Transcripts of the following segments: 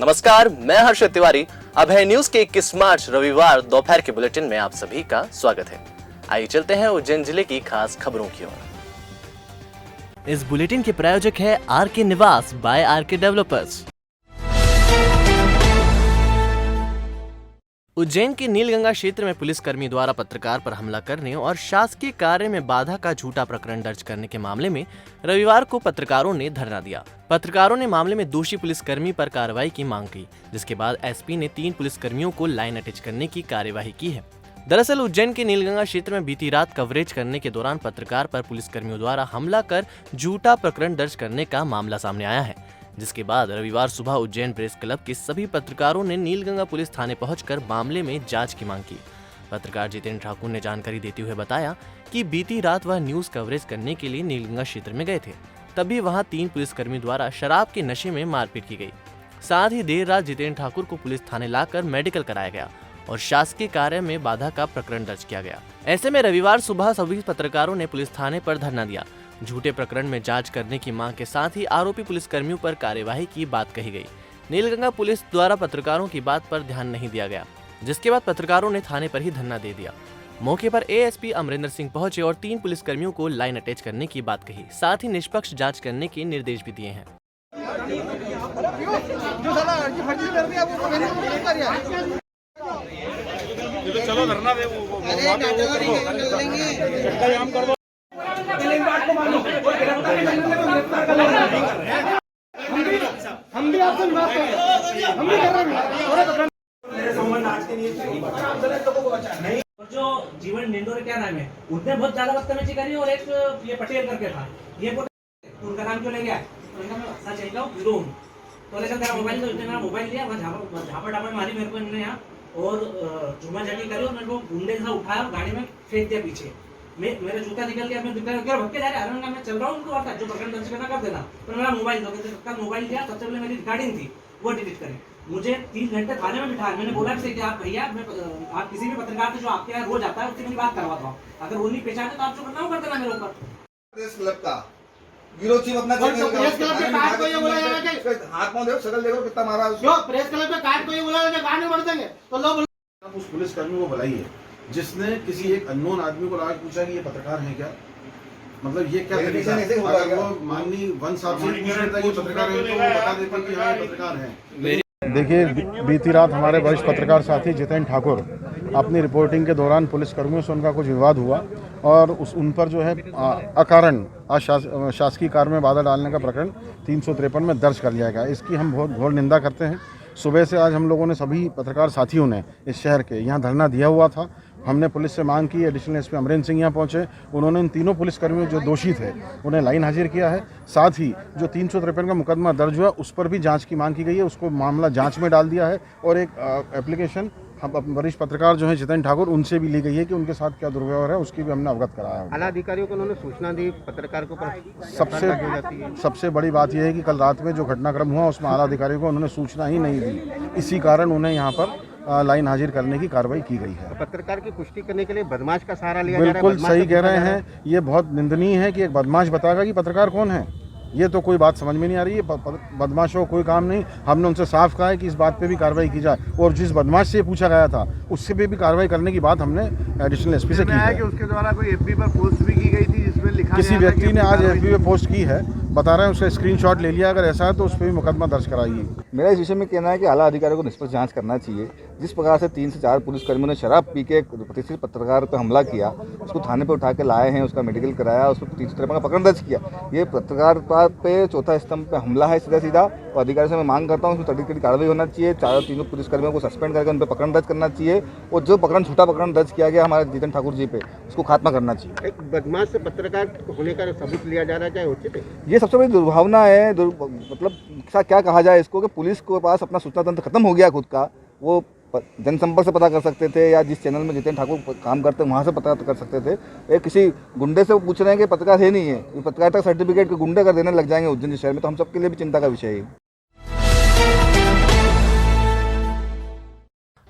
नमस्कार, मैं हर्षित तिवारी। अभय न्यूज के 21 मार्च रविवार दोपहर के बुलेटिन में आप सभी का स्वागत है। आइए चलते हैं उज्जैन जिले की खास खबरों की ओर। इस बुलेटिन के प्रायोजक है आरके निवास बाय आरके डेवलपर्स। उज्जैन के नीलगंगा क्षेत्र में पुलिसकर्मी द्वारा पत्रकार पर हमला करने और शासकीय कार्य में बाधा का झूठा प्रकरण दर्ज करने के मामले में रविवार को पत्रकारों ने धरना दिया। पत्रकारों ने मामले में दोषी पुलिसकर्मी पर कार्रवाई की मांग की, जिसके बाद एसपी ने 3 पुलिसकर्मियों को लाइन अटैच करने की कार्यवाही की है। दरअसल उज्जैन के नीलगंगा क्षेत्र में बीती रात कवरेज करने के दौरान पत्रकार पर पुलिसकर्मियों द्वारा हमला कर झूठा प्रकरण दर्ज करने का मामला सामने आया है, जिसके बाद रविवार सुबह उज्जैन प्रेस क्लब के सभी पत्रकारों ने नीलगंगा पुलिस थाने पहुंचकर मामले में जांच की मांग की। पत्रकार जितेंद्र ठाकुर ने जानकारी देते हुए बताया कि बीती रात वह न्यूज कवरेज करने के लिए नीलगंगा क्षेत्र में गए थे। तभी वहां 3 पुलिसकर्मी द्वारा शराब के नशे में मारपीट की गई। साथ ही देर रात जितेंद्र ठाकुर को पुलिस थाने लाकर मेडिकल कराया गया और शासकीय कार्य में बाधा का प्रकरण दर्ज किया गया। ऐसे में रविवार सुबह सभी पत्रकारों ने पुलिस थाने पर धरना दिया। झूठे प्रकरण में जांच करने की मांग के साथ ही आरोपी पुलिसकर्मियों पर कार्यवाही की बात कही गई। नीलगंगा पुलिस द्वारा पत्रकारों की बात पर ध्यान नहीं दिया गया, जिसके बाद पत्रकारों ने थाने पर ही धरना दे दिया। मौके पर एएसपी अमरिंदर सिंह पहुंचे और 3 पुलिसकर्मियों को लाइन अटैच करने की बात कही, साथ ही निष्पक्ष जांच करने के निर्देश भी दिए हैं। चलो धरना दे हम भी आपसे बात कर रहे हैं, हम भी कर रहे हैं। जो जीवन निंदोरे क्या नाम है, उसने बहुत ज्यादा बदतमीजी करी और एक ये पटेल करके था, ये तो उनका नाम क्यों ले गया? तो इनका मैं सच कहता हूँ हीरो हूँ। तो लेकर तेरा मोबाइल, तो उसने मेरा मोबाइल लिया, वहाँ झापड़ डापड़ मारी मेरे को इन्होंने यहाँ और झुमा झटी करी और मेरे को गुंडे से उठाया और गाड़ी में फेंक दिया पीछे। मेरा जूता निकल गया, मैं भटके जा रहे हैं, मैं चल रहा हूँ उनको आता जो प्रकरण दर्ज करना कर देना। तो मेरा मोबाइल मोबाइल दिया, सबसे पहले मेरी रिकॉर्डिंग थी वो डिलीट करें। मुझे 3 घंटे थाने में बिठाया। मैंने बोला कि आप भैया, आप किसी भी पत्रकार से जो आपके यहाँ रोज आता है उससे मेरी बात करवाता हूँ, अगर वो नहीं पहचाने तो आप जो करना कर देना मेरे ऊपर। प्रेस क्लब का ब्यूरो चीफ अपना प्रेस क्लब के कार्ड को ये बोला जा रहा है हाथ में देखो, शकल देखो कितना मारा उसको। क्यों प्रेस क्लब के कार्ड को ये बोला जा रहा है गाने बढ़ देंगे तो लोग आप उस पुलिसकर्मी को बुलाइए जिसने किसी एक अननोन आदमी को लाकर पूछा कि ये पत्रकार हैं क्या। मतलब ये क्या तरीका है? अगर वो माननीय वन साहब से पूछ लेता कि पत्रकार है तो वो बता देते कि हाँ ये पत्रकार हैं। देखिए, बीती रात हमारे वरिष्ठ पत्रकार साथी जितेंद्र ठाकुर अपनी रिपोर्टिंग के दौरान पुलिसकर्मियों से उनका कुछ विवाद हुआ और उन पर जो है अकारण शासकीय कार्य में बाधा डालने का प्रकरण 353 में दर्ज कर लिया गया। इसकी हम बहुत घोर निंदा करते हैं। सुबह से आज हम लोगों ने सभी पत्रकार साथियों ने इस शहर के यहाँ धरना दिया हुआ था। हमने पुलिस से मांग की, एडिशनल एसपी अमरिंदर सिंह यहाँ पहुँचे, उन्होंने इन तीनों पुलिसकर्मियों जो दोषी थे उन्हें लाइन हाजिर किया है। साथ ही जो 353 का मुकदमा दर्ज हुआ उस पर भी जांच की मांग की गई है, उसको मामला जांच में डाल दिया है और एक एप्लीकेशन हम वरिष्ठ पत्रकार जो हैं जितेंद्र ठाकुर उनसे भी ली गई है कि उनके साथ क्या दुर्व्यवहार है, उसकी भी हमने अवगत कराया है। आला अधिकारियों को उन्होंने सूचना दी पत्रकार को सबसे बड़ी बात यह है कि कल रात में जो घटनाक्रम हुआ उसमें आला अधिकारियों को उन्होंने सूचना ही नहीं दी, इसी कारण उन्हें यहाँ पर लाइन हाजिर करने की कार्रवाई की गई है। पत्रकार की पुष्टि करने के लिए बदमाश का सहारा लिया जा रहा है। बिल्कुल सही कह रहे हैं, ये बहुत निंदनीय है कि एक बदमाश बताएगा कि पत्रकार कौन है। ये तो कोई बात समझ में नहीं आ रही है। बदमाशों कोई काम नहीं। हमने उनसे साफ कहा है कि इस बात पे भी कार्रवाई की जाए और जिस बदमाश से पूछा गया था उससे पे भी कार्रवाई करने की बात हमने एडिशनल एसपी से की है। कि उसके द्वारा कोई एफबी पर पोस्ट भी की गई थी जिसमें लिखा किसी व्यक्ति ने आज एफबी पे पोस्ट की है, बता रहे हैं उसका स्क्रीनशॉट ले लिया। अगर ऐसा है तो उस पर भी मुकदमा दर्ज कराइए। मेरा इस विषय में कहना है कि आला अधिकारियों को निष्पक्ष जांच करना चाहिए। जिस प्रकार से 3 से 4 पुलिसकर्मियों ने शराब पी के प्रतिष्ठित पत्रकार पर हमला किया, उसको थाने पर उठा के लाए हैं, उसका मेडिकल कराया, उसको 353 का प्रकरण दर्ज किया। ये पत्रकार पे चौथा स्तंभ पे हमला है सीधा सीधा। और अधिकारी से मैं मांग करता हूँ उसमें तरीके की कार्रवाई होना चाहिए। 4-3 पुलिसकर्मियों को सस्पेंड करके उन पर प्रकरण दर्ज करना चाहिए और जो प्रकरण झूठा प्रकरण दर्ज किया गया हमारे जितेंद्र ठाकुर जी पे, उसको खात्मा करना चाहिए। एक बदमाश से पत्रकार होने का सबूत लिया जा रहा है, क्या उचित है? ये सबसे बड़ी दुर्भावना है। मतलब क्या कहा जाए इसको कि पुलिस के पास अपना सूचना तंत्र खत्म हो गया खुद का। वो जनसंपर्क से पता कर सकते थे या जिस चैनल में जितेंद्र ठाकुर काम करते हैं वहाँ से पता कर सकते थे। एक किसी गुंडे से पूछ रहे हैं कि पत्रकार है नहीं है, पत्रकारिता सर्टिफिकेट के गुंडे कर देने लग जाएंगे उज्जैन शहर में, तो हम सबके लिए भी चिंता का विषय है।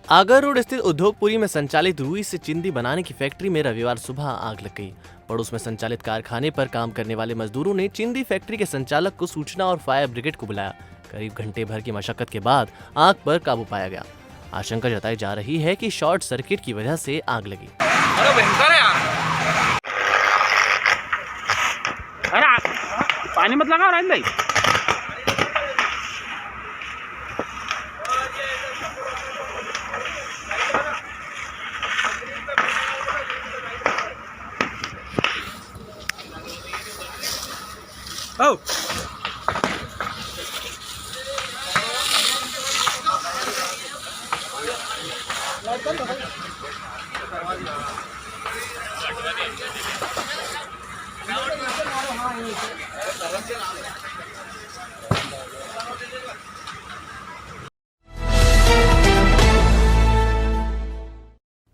आगर रोड स्थित उद्योगपुरी में संचालित रुई से चिंदी बनाने की फैक्ट्री में रविवार सुबह आग लग गई। पड़ोस में संचालित कारखाने पर काम करने वाले मजदूरों ने चिंदी फैक्ट्री के संचालक को सूचना और फायर ब्रिगेड को बुलाया। करीब घंटे भर की मशक्कत के बाद आग पर काबू पाया गया। आशंका जताई जा रही है कि शॉर्ट सर्किट की वजह से आग लगी। अरे भयंकर है यार, अरे पानी मत लगाओ राजन भाई। Oh!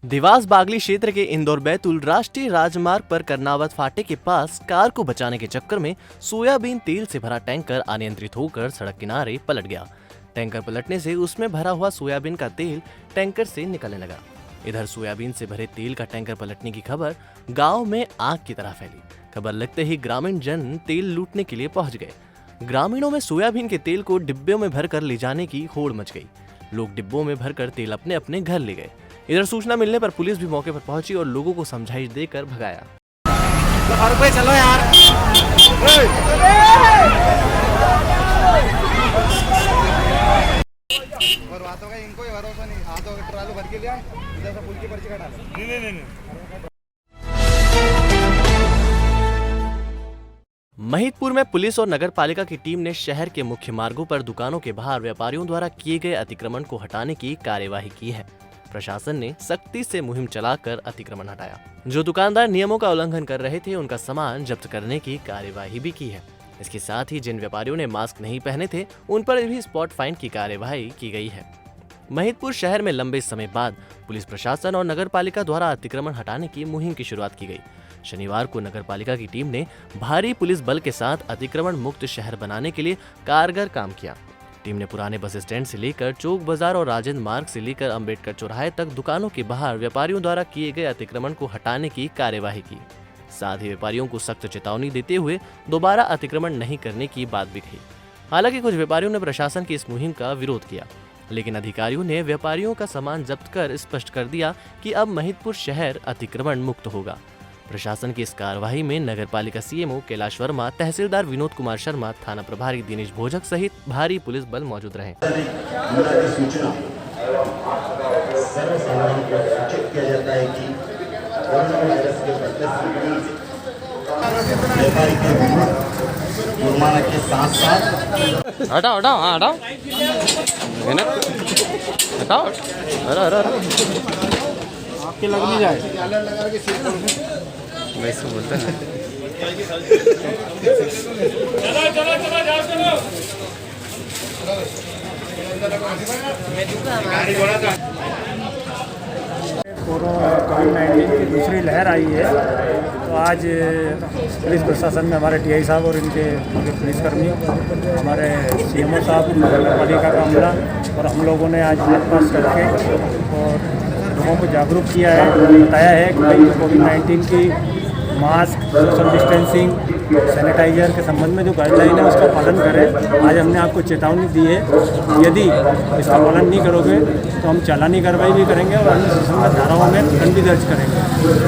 देवास बागली क्षेत्र के इंदौर बैतूल राष्ट्रीय राजमार्ग पर करनावत फाटे के पास कार को बचाने के चक्कर में सोयाबीन तेल से भरा टैंकर अनियंत्रित होकर सड़क किनारे पलट गया। टैंकर पलटने से उसमें भरा हुआ सोयाबीन का तेल टैंकर से निकलने लगा। इधर सोयाबीन से भरे तेल का टैंकर पलटने की खबर गांव में आग की तरह फैली। खबर लगते ही ग्रामीण जन तेल लूटने के लिए पहुंच गए। ग्रामीणों में सोयाबीन के तेल को डिब्बों में भरकर ले जाने की होड़ मच गई। लोग डिब्बों में भरकर तेल अपने अपने घर ले गए। इधर सूचना मिलने पर पुलिस भी मौके पर पहुंची और लोगों को समझाइश देकर भगाया। चलो यार, और बातों का इनको ही भरोसा नहीं, हाथों के ट्रालो भर के लिया इधर से पुल की पर्ची कटा लो। नहीं। महिदपुर में पुलिस और नगर पालिका की टीम ने शहर के मुख्य मार्गों पर दुकानों के बाहर व्यापारियों द्वारा किए गए अतिक्रमण को हटाने की कार्यवाही की है। प्रशासन ने सख्ती से मुहिम चलाकर अतिक्रमण हटाया। जो दुकानदार नियमों का उल्लंघन कर रहे थे उनका सामान जब्त करने की कार्यवाही भी की है। इसके साथ ही जिन व्यापारियों ने मास्क नहीं पहने थे उन पर भी स्पॉट फाइन की कार्यवाही की गई है। महिदपुर शहर में लंबे समय बाद पुलिस प्रशासन और नगर पालिका द्वारा अतिक्रमण हटाने की मुहिम की शुरुआत की गई। शनिवार को नगर पालिका की टीम ने भारी पुलिस बल के साथ अतिक्रमण मुक्त शहर बनाने के लिए कारगर काम किया। टीम ने पुराने बस स्टैंड से लेकर चौक बाजार और राजेंद्र मार्ग से लेकर अंबेडकर चौराहे तक दुकानों के बाहर व्यापारियों द्वारा किए गए अतिक्रमण को हटाने की कार्यवाही की। साथ ही व्यापारियों को सख्त चेतावनी देते हुए दोबारा अतिक्रमण नहीं करने की बात भी कही। हालांकि कुछ व्यापारियों ने प्रशासन की इस मुहिम का विरोध किया, लेकिन अधिकारियों ने व्यापारियों का सामान जब्त कर स्पष्ट कर दिया कि अब महिदपुर शहर अतिक्रमण मुक्त होगा। प्रशासन की इस कार्यवाही में नगर पालिका सीएमओ कैलाश वर्मा, तहसीलदार विनोद कुमार शर्मा, थाना प्रभारी दिनेश भोजक सहित भारी पुलिस बल मौजूद रहे। सूचना सर्वसाधारण को सूचित किया जाता है कि कोरोना वायरस के व्यापारी के विरुद्ध जुर्माना के साथ साथ हटाओ आपके लग नहीं जाए वैसे बोलते हैं। कोविड-19 की दूसरी लहर आई है, तो आज पुलिस प्रशासन में हमारे टीआई साहब और इनके पुलिसकर्मी, हमारे सीएमओ साहब, नगर पालिका का अमला और हम लोगों ने आज मार्च पास करके और लोगों को जागरूक किया है, बताया है कि भाई कोविड-19 की मास्क, सोशल डिस्टेंसिंग, सैनिटाइजर के संबंध में जो गाइडलाइन है उसका पालन करें। आज हमने आपको चेतावनी दी है, यदि इसका पालन नहीं करोगे तो हम चालानी कार्रवाई भी करेंगे और अन्य संबंधित धाराओं में दंड भी दर्ज करेंगे।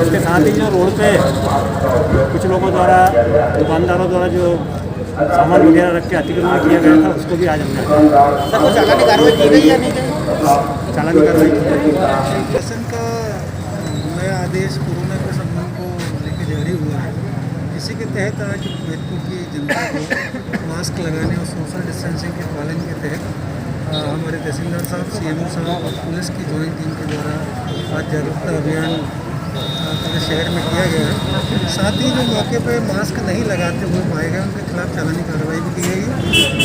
इसके साथ ही जो रोड पे कुछ लोगों द्वारा, दुकानदारों द्वारा जो सामान वगैरह रख के अतिक्रमण किया गया था उसको भी आज हमने चालानी कार्रवाई की गई या नहीं? चालानी कार्रवाई की गई। शासन का नया आदेश कोरोना के संबंध को लेकर जारी हुआ है, इसी के तहत आज महिदपुर की जनता को मास्क लगाने और सोशल डिस्टेंसिंग के पालन के तहत हमारे तहसीलदार साहब, सीएमओ साहब और पुलिस की ज्वाइंट टीम के द्वारा आज जागरूकता अभियान पूरे शहर में किया गया है। साथ ही जो मौके पर मास्क नहीं लगाते हुए पाए गए उनके खिलाफ चालानी कार्रवाई भी की गई,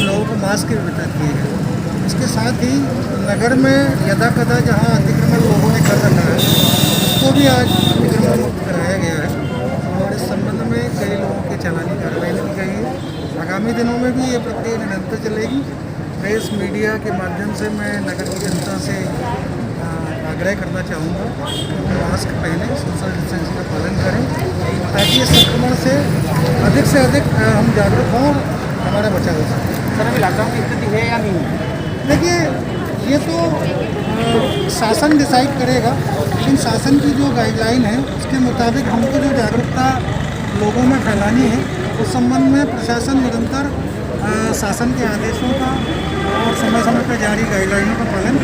लोगों को मास्क भी वितरित किए गए। इसके साथ ही नगर में यदाकदा जहाँ अतिक्रमण लोगों ने कर रखा है उसको भी आज अतिक्रमण मुक्त कराया गया है और इस संबंध में कई लोगों की चालानी कार्रवाई की गई है। आगामी दिनों में भी ये प्रक्रिया निरंतर चलेगी। प्रेस मीडिया के माध्यम से मैं नगर की जनता से आग्रह करना चाहूँगा कि वो मास्क पहने, सोशल डिस्टेंसिंग का पालन करें ताकि इस संक्रमण से अधिक हम जागरूक हों और हमारा बचाव हो सके। सर अभी लॉकडाउन की स्थिति है या नहीं है? देखिए, ये तो शासन डिसाइड करेगा, लेकिन शासन की जो गाइडलाइन है उसके मुताबिक हमको जो जागरूकता लोगों में फैलानी है उस संबंध में प्रशासन निरंतर शासन के आदेशों का और समय समय पर जारी गाइडलाइनों का पालन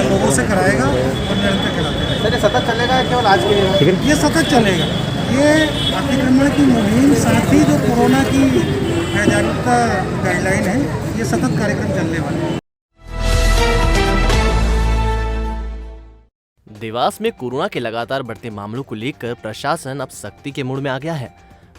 लोगों से कराएगा और निरंतर कराएगा। सर ये सतत चलेगा केवल आज के लिए? ये सतत चलेगा। ये अतिक्रमण की मुहिम साथ ही जो कोरोना की जागरूकता गाइडलाइन है, ये सतत कार्यक्रम चलने वाले हैं। देवास में कोरोना के लगातार बढ़ते मामलों को लेकर प्रशासन अब सख्ती के मूड में आ गया है।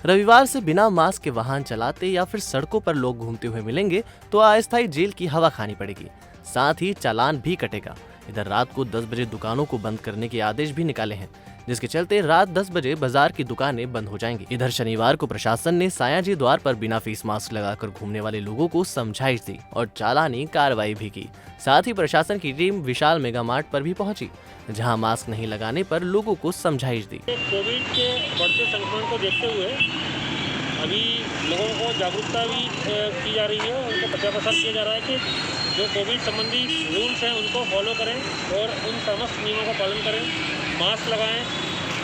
रविवार से बिना मास्क के वाहन चलाते या फिर सड़कों पर लोग घूमते हुए मिलेंगे तो अस्थायी जेल की हवा खानी पड़ेगी, साथ ही चालान भी कटेगा। इधर रात को 10 बजे दुकानों को बंद करने के आदेश भी निकाले हैं, जिसके चलते रात 10 बजे बाजार की दुकानें बंद हो जाएंगी। इधर शनिवार को प्रशासन ने सायाजी द्वार पर बिना फेस मास्क लगाकर घूमने वाले लोगों को समझाइश दी और चालानी कार्रवाई भी की। साथ ही प्रशासन की टीम विशाल मेगा मार्ट पर भी पहुंची, जहां मास्क नहीं लगाने पर लोगों को समझाइश दी। कोविड के बढ़ते संक्रमण को देखते हुए अभी लोगों को जागरूकता भी की जा रही है, उनको प्रचार किया जा रहा है कि जो कोविड संबंधी रूल्स हैं उनको फॉलो करें और उन समस्त नियमों का पालन करें, मास्क लगाएं,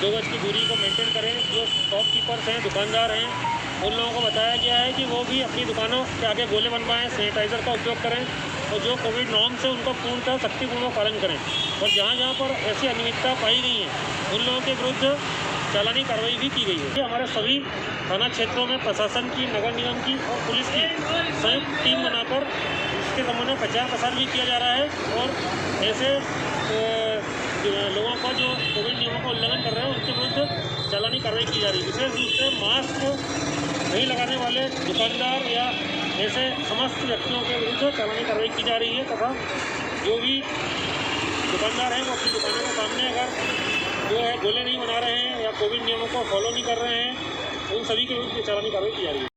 2 गज की दूरी को मेंटेन करें। जो शॉपकीपर्स हैं, दुकानदार हैं, उन लोगों को बताया गया है कि वो भी अपनी दुकानों के आगे गोले बनवाएं, सैनिटाइज़र का उपयोग करें और जो कोविड नॉर्म्स है उनको पूर्णतः सख्तीपूर्वक पालन करें। और जहाँ जहाँ पर ऐसी अनियमितता पाई गई है उन लोगों के विरुद्ध चालानी कार्रवाई भी की गई है। हमारे सभी थाना क्षेत्रों में प्रशासन की, नगर निगम की और पुलिस की संयुक्त टीम बनाकर इसके संबंध में प्रचार प्रसार भी किया जा रहा है और ऐसे लोगों को जो कोविड नियमों का उल्लंघन कर रहे हैं उनके विरुद्ध चालानी कार्रवाई की जा रही है। विशेष रूप से मास्क नहीं लगाने वाले दुकानदार या ऐसे समस्त व्यक्तियों के विरुद्ध चालानी कार्रवाई की जा रही है तथा जो भी दुकानदार हैं वो अपनी दुकानों के सामने अगर जो है गोले नहीं बना रहे हैं या कोविड नियमों को फॉलो नहीं कर रहे हैं उन सभी के विरुद्ध चालानी कार्रवाई की जा रही है।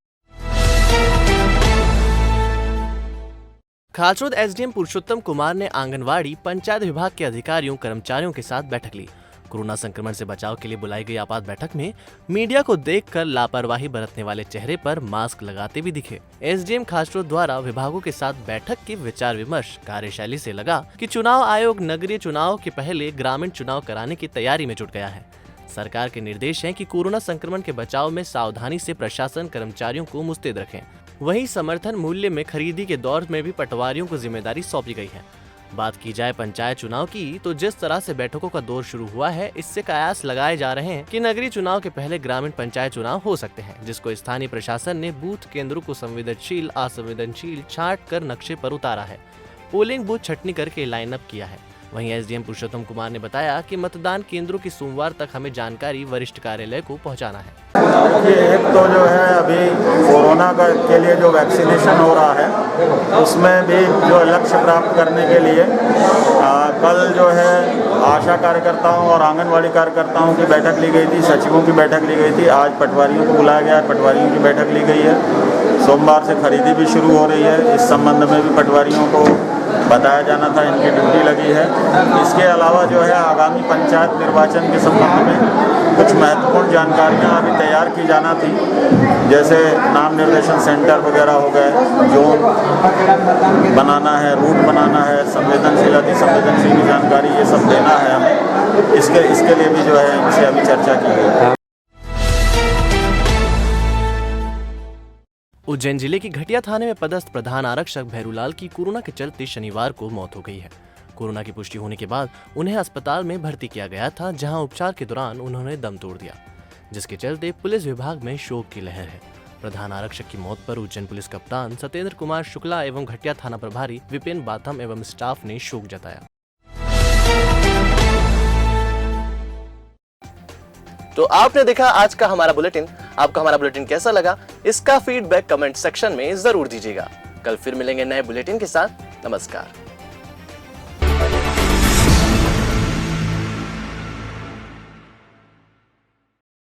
खाचरोद एसडीएम पुरुषोत्तम कुमार ने आंगनवाड़ी पंचायत विभाग के अधिकारियों कर्मचारियों के साथ बैठक ली। कोरोना संक्रमण से बचाव के लिए बुलाई गई आपात बैठक में मीडिया को देखकर लापरवाही बरतने वाले चेहरे पर मास्क लगाते भी दिखे। एसडीएम खाचरोद द्वारा विभागों के साथ बैठक के विचार विमर्श कार्यशैली से लगा कि चुनाव आयोग नगरीय चुनाव के पहले ग्रामीण चुनाव कराने की तैयारी में जुट गया है। सरकार के निर्देश हैं कि कोरोना संक्रमण के बचाव में सावधानी से प्रशासन कर्मचारियों को मुस्तैद रखें। वहीं समर्थन मूल्य में खरीदी के दौर में भी पटवारियों को जिम्मेदारी सौंपी गई है। बात की जाए पंचायत चुनाव की तो जिस तरह से बैठकों का दौर शुरू हुआ है, इससे कयास लगाए जा रहे हैं कि नगरीय चुनाव के पहले ग्रामीण पंचायत चुनाव हो सकते हैं, जिसको स्थानीय प्रशासन ने बूथ केंद्रों को संवेदनशील असंवेदनशील छांट कर नक्शे पर उतारा है। पोलिंग बूथ छटनी करके लाइनअप किया है। वहीं एसडीएम पुरुषोत्तम कुमार ने बताया कि मतदान केंद्रों की सोमवार तक हमें जानकारी वरिष्ठ कार्यालय को पहुंचाना है। देखिए, एक तो जो है अभी कोरोना के लिए जो वैक्सीनेशन हो रहा है उसमें भी जो लक्ष्य प्राप्त करने के लिए कल जो है आशा कार्यकर्ताओं और आंगनवाड़ी कार्यकर्ताओं की बैठक ली गई थी, सचिवों की बैठक ली गई थी। आज पटवारियों को बुलाया गया है, पटवारियों की बैठक ली गई है। सोमवार से खरीदी भी शुरू हो रही है। इस संबंध में भी पटवारियों को बताया जाना था, इनकी ड्यूटी लगी है। इसके अलावा जो है आगामी पंचायत निर्वाचन के संबंध में कुछ महत्वपूर्ण जानकारियां अभी तैयार की जाना थी, जैसे नाम निर्देशन सेंटर वगैरह हो गए, जोन बनाना है, रूट बनाना है, संवेदनशील अति संवेदनशील की जानकारी, ये सब देना है हमें। इसके लिए भी जो है इनसे अभी चर्चा की गई है। उज्जैन जिले की घटिया थाने में पदस्थ प्रधान आरक्षक भैरूलाल की कोरोना के चलते शनिवार को मौत हो गई है। कोरोना की पुष्टि होने के बाद उन्हें अस्पताल में भर्ती किया गया था, जहां उपचार के दौरान उन्होंने दम तोड़ दिया, जिसके चलते पुलिस विभाग में शोक की लहर है। प्रधान आरक्षक की मौत पर उज्जैन पुलिस कप्तान सत्येंद्र कुमार शुक्ला एवं घटिया थाना प्रभारी विपिन बाथम एवं स्टाफ ने शोक जताया। तो आपने देखा आज का हमारा बुलेटिन। आपको हमारा बुलेटिन कैसा लगा, इसका फीडबैक कमेंट सेक्शन में जरूर दीजिएगा। कल फिर मिलेंगे नए बुलेटिन के साथ। नमस्कार।